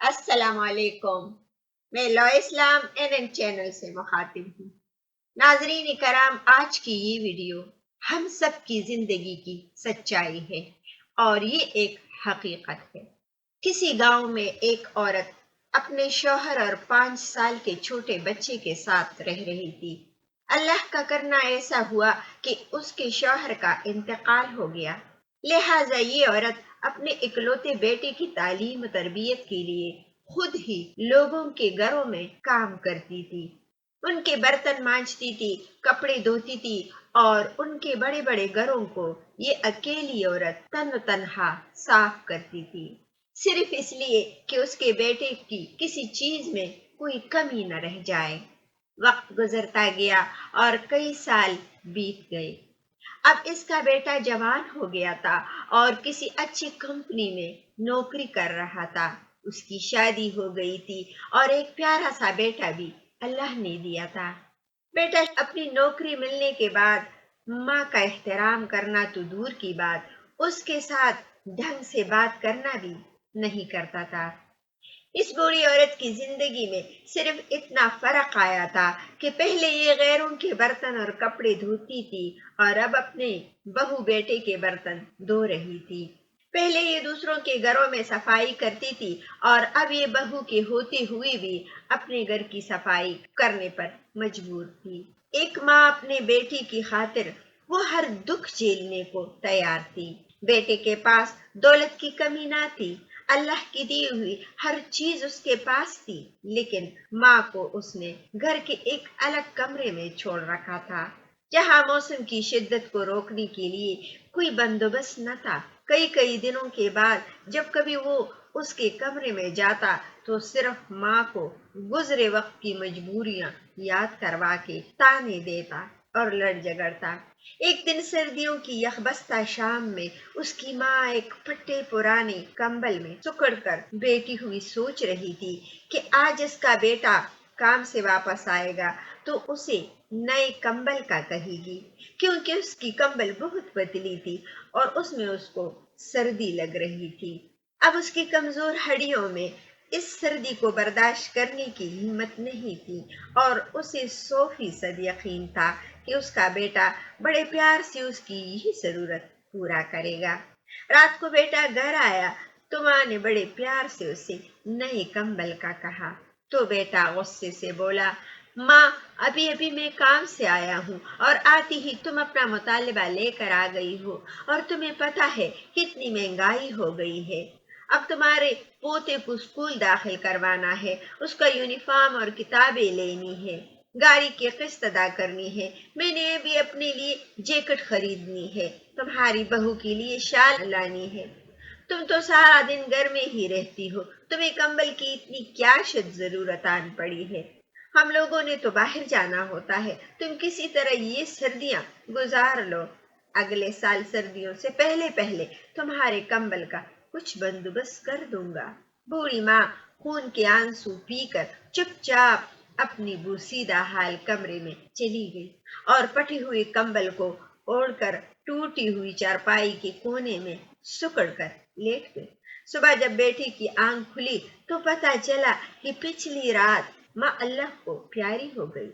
السلام علیکم، میں لو اسلام چینل سے مخاطب ہوں۔ ناظرین کرام، آج کی یہ ویڈیو ہم سب کی زندگی کی سچائی ہے اور یہ ایک حقیقت ہے۔ کسی گاؤں میں ایک عورت اپنے شوہر اور 5 سال کے چھوٹے بچے کے ساتھ رہ رہی تھی۔ اللہ کا کرنا ایسا ہوا کہ اس کے شوہر کا انتقال ہو گیا، لہٰذا یہ عورت اپنے اکلوتے بیٹے کی تعلیم و تربیت کے لیے خود ہی لوگوں کے گھروں میں کام کرتی تھی۔ ان کے برتن مانجتی تھی، کپڑے دھوتی تھی اور ان کے بڑے بڑے گھروں کو یہ اکیلی عورت تن تنہا صاف کرتی تھی، صرف اس لیے کہ اس کے بیٹے کی کسی چیز میں کوئی کمی نہ رہ جائے۔ وقت گزرتا گیا اور کئی سال بیت گئے۔ اب اس کا بیٹا جوان ہو گیا تھا اور کسی اچھی کمپنی میں نوکری کر رہا تھا۔ اس کی شادی ہو گئی تھی اور ایک پیارا سا بیٹا بھی اللہ نے دیا تھا۔ بیٹا اپنی نوکری ملنے کے بعد ماں کا احترام کرنا تو دور کی بات، اس کے ساتھ ڈھنگ سے بات کرنا بھی نہیں کرتا تھا۔ اس بوڑھی عورت کی زندگی میں صرف اتنا فرق آیا تھا کہ پہلے یہ غیروں کے برتن اور کپڑے دھوتی تھی اور اب اپنے بہو بیٹے کے برتن دھو رہی تھی۔ پہلے یہ دوسروں کے گھروں میں صفائی کرتی تھی اور اب یہ بہو کے ہوتے ہوئے بھی اپنے گھر کی صفائی کرنے پر مجبور تھی۔ ایک ماں اپنے بیٹی کی خاطر وہ ہر دکھ جھیلنے کو تیار تھی۔ بیٹے کے پاس دولت کی کمی نہ تھی، اللہ کی دی ہوئی ہر چیز اس کے پاس تھی، لیکن ماں کو اس نے گھر کے ایک الگ کمرے میں چھوڑ رکھا تھا، جہاں موسم کی شدت کو روکنے کے لیے کوئی بندوبست نہ تھا۔ کئی دنوں کے بعد جب کبھی وہ اس کے کمرے میں جاتا تو صرف ماں کو گزرے وقت کی مجبوریاں یاد کروا کے تانے دیتا اور لڑ جھگڑتا۔ ایک دن سردیوں کی یخبستہ شام میں اس کی ماں ایک پھٹے پرانے کمبل میں سکڑ کر بیٹھی ہوئی سوچ رہی تھی کہ آج اس کا بیٹا کام سے واپس آئے گا تو اسے نئے کمبل کا کہے گی، کیونکہ اس کی کمبل بہت پتلی تھی اور اس میں اس کو سردی لگ رہی تھی۔ اب اس کی کمزور ہڈیوں میں اس سردی کو برداشت کرنے کی ہمت نہیں تھی اور اسے 100% یقین تھا کہ اس کا بیٹا بڑے پیار سے اس کی یہی ضرورت پورا کرے گا۔ رات کو بیٹا گھر آیا تو ماں نے بڑے پیار سے اسے نئے کمبل کا کہا تو بیٹا غصے سے بولا، ماں ابھی میں کام سے آیا ہوں اور آتی ہی تم اپنا مطالبہ لے کر آ گئی ہو اور تمہیں پتہ ہے کتنی مہنگائی ہو گئی ہے۔ اب تمہارے پوتے کو اسکول داخل کروانا ہے، اس کا یونیفارم اور کتابیں لینی ہے، گاڑی کی قسط ادا کرنی ہے، میں نے بھی اپنے لیے جیکٹ خریدنی ہے، تمہاری بہو کے لیے شال لانی ہے۔ تم تو سارا دن گھر میں ہی رہتی ہو، تمہیں کمبل کی اتنی کیا شد ضرورت آن پڑی ہے؟ ہم لوگوں نے تو باہر جانا ہوتا ہے، تم کسی طرح یہ سردیاں گزار لو، اگلے سال سردیوں سے پہلے تمہارے کمبل کا کچھ بندوبست کر دوں گا۔ بوڑھی ماں خون کے آنسو پی کر چپ چاپ اپنی بوسیدہ حال کمرے میں چلی گئی اور پٹی ہوئی کمبل کو اوڑھ کر ٹوٹی ہوئی چارپائی کے کونے میں سکڑ کر لیٹ گئی۔ صبح جب بیٹی کی آنکھ کھلی تو پتہ چلا کہ پچھلی رات ماں اللہ کو پیاری ہو گئی۔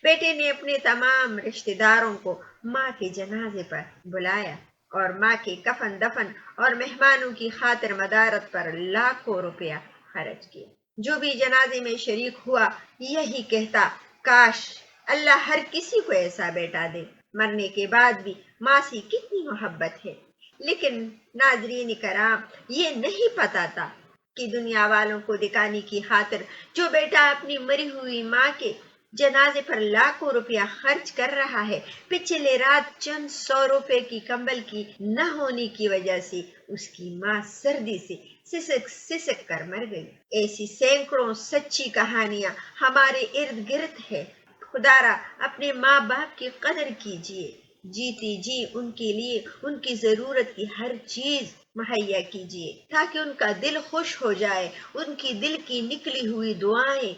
بیٹے نے اپنے تمام رشتہ داروں کو ماں کے جنازے پر بلایا اور ماں کے کفن دفن اور مہمانوں کی خاطر مدارت پر لاکھوں روپیہ خرچ کیے۔ جو بھی جنازے میں شریک ہوا یہی کہتا، کاش اللہ ہر کسی کو ایسا بیٹا دے۔ مرنے کے بعد بھی ماں سے کتنی محبت ہے، لیکن ناظرین کرام یہ نہیں پتا تھا کہ دنیا والوں کو دکھانے کی خاطر جو بیٹا اپنی مری ہوئی ماں کے جنازے پر لاکھوں روپیہ خرچ کر رہا ہے، پچھلے رات چند 100 روپے کی کمبل کی نہ ہونے کی وجہ سے اس کی ماں سردی سے سسک کر مر گئی۔ ایسی سینکڑوں سچی کہانیاں ہمارے ارد گرد ہے۔ خدا را اپنے ماں باپ کی قدر کیجیے، جیتی جی ان کے لیے ان کی ضرورت کی ہر چیز مہیا کیجیے تاکہ ان کا دل خوش ہو جائے، ان کی دل کی نکلی ہوئی دعائیں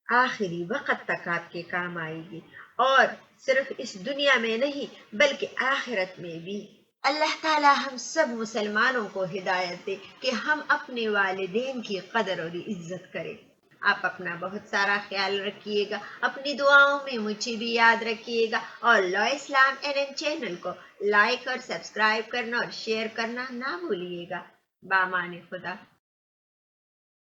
آخری وقت تک آپ کے کام آئے گی اور صرف اس دنیا میں نہیں بلکہ آخرت میں بھی۔ اللہ تعالی ہم سب مسلمانوں کو ہدایت دے کہ ہم اپنے والدین کی قدر اور عزت کریں۔ آپ اپنا بہت سارا خیال رکھیے گا، اپنی دعاؤں میں مجھے بھی یاد رکھیے گا، اور لا اسلام این چینل کو لائک اور سبسکرائب کرنا اور شیئر کرنا نہ بھولیے گا۔ بامان خدا۔